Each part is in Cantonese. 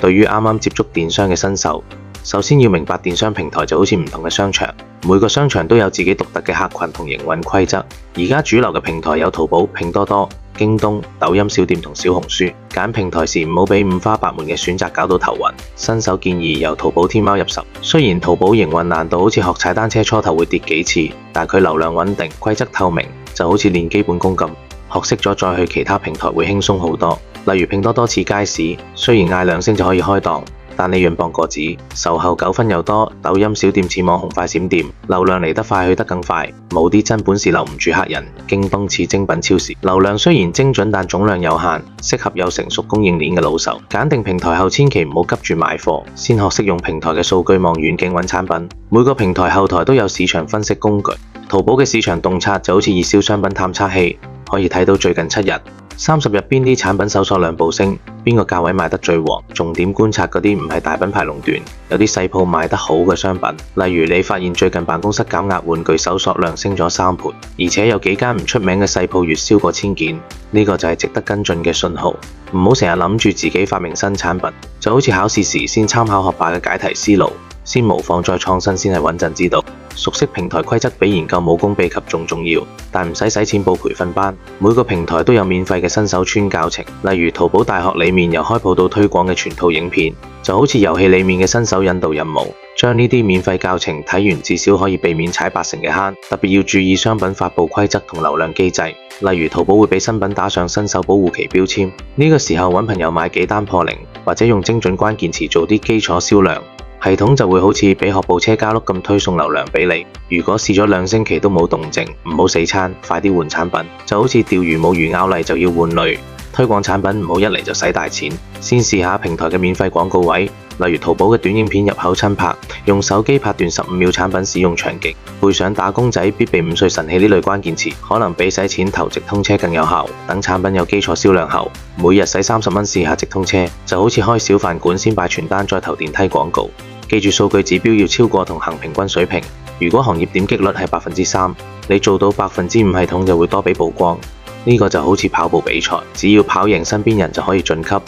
對於啱啱接觸電商嘅新手，首先要明白電商平台就好似唔同嘅商場，每個商場都有自己獨特嘅客群同營運規則。而家主流嘅平台有淘寶、拼多多、京東、抖音小店同小紅書。揀平台時唔好俾五花八門嘅選擇搞到頭暈。新手建議由淘寶、天貓入手。雖然淘寶營運難度好似學踩單車初頭會跌幾次，但佢流量穩定、規則透明，就好似練基本功咁。學識咗再去其他平台會輕鬆好多。例如拼多多似街市，雖然嗌2聲就可以開檔，但利潤磅過紙，售後糾紛又多。抖音小店似網紅快閃店，流量嚟得快去得更快，冇啲真本事留唔住客人。京東似精品超市，流量雖然精準，但總量有限，適合有成熟供應鏈嘅老手。揀定平台後千祈唔好急住買貨，先學識用平台嘅數據望遠鏡揾產品。每個平台後台都有市場分析工具，淘寶嘅市場洞察就好似熱銷商品探測器，可以睇到最近7日、30日邊啲產品搜索量暴升，邊個價位賣得最旺，重點觀察嗰啲唔係大品牌壟斷，有啲細鋪賣得好嘅商品。例如你發現最近辦公室減壓玩具搜索量升咗3倍，而且有幾間唔出名嘅細鋪月銷過1000件，呢個就係值得跟進嘅信號。唔好成日諗住自己發明新產品，就好似考試時先參考學霸嘅解題思路，先模仿再創新先係穩陣之道。熟悉平台規則比研究武功秘笈仲重要，但唔使錢報培訓班。每個平台都有免費嘅新手村教程，例如淘寶大學裏面由開鋪到推廣嘅全套影片，就好似遊戲裏面嘅新手引導任務。將呢啲免費教程睇完，至少可以避免踩80%嘅坑。特別要注意商品發布規則同流量機制，例如淘寶會俾新品打上新手保護期標籤，呢個時候揾朋友買幾單破零，或者用精準關鍵詞做啲基礎銷量，系統就會好似俾學步車加碌咁推送流量俾你。如果試咗2星期都冇動靜，唔好死撐，快啲換產品。就好似釣魚冇魚咬嚟就要換鰾，推廣產品唔好一嚟就使大錢，先試下平台嘅免費廣告位，例如淘寶嘅短影片入口親拍，用手機拍段15秒產品使用場景，配上打工仔必備5歲神器呢類關鍵詞，可能比使錢投直通車更有效。等產品有基礎銷量後，每日使30蚊試下直通車，就好似開小飯館先擺傳單再投電梯廣告。記住數據指標要超過同行平均水平，如果行業點擊率係3%，你做到5%系統就會多俾曝光。呢個就好似跑步比賽，只要跑贏身邊人就可以晉級。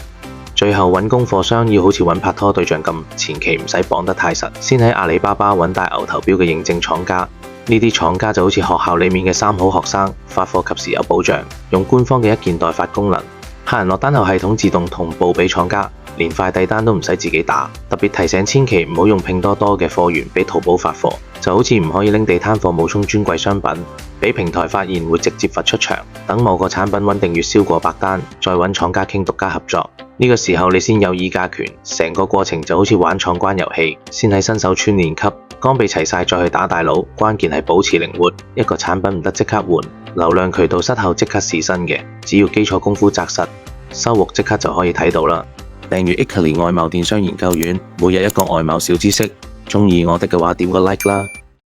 最後揾供貨商要好似揾拍拖對象咁，前期唔使綁得太實，先喺阿里巴巴揾大牛頭標嘅認證廠家。呢啲廠家就好似學校裏面嘅3好學生，發貨及時有保障，用官方嘅一件代發功能，客人落單後系統自動同步俾廠家，連快遞單都唔使自己打。特別提醒千祈唔好用拼多多嘅貨源俾淘寶發貨，就好似唔可以拎地攤貨冒充專櫃商品，俾平台發現會直接罰出場。等某個產品穩定月銷過100單，再揾廠家傾獨家合作，呢個時候你先有議價權。成個過程就好似玩闖關遊戲，先喺新手村練級，裝備齊晒再去打大佬。關鍵係保持靈活，一個產品唔得即刻換，流量渠道失後即刻試新嘅，只要基礎功夫紮實，收穫即刻就可以睇到啦。訂閱 Italy 外貿電商研究院，每日一個外貿小知識。鍾意我的嘅話點個 like 啦〜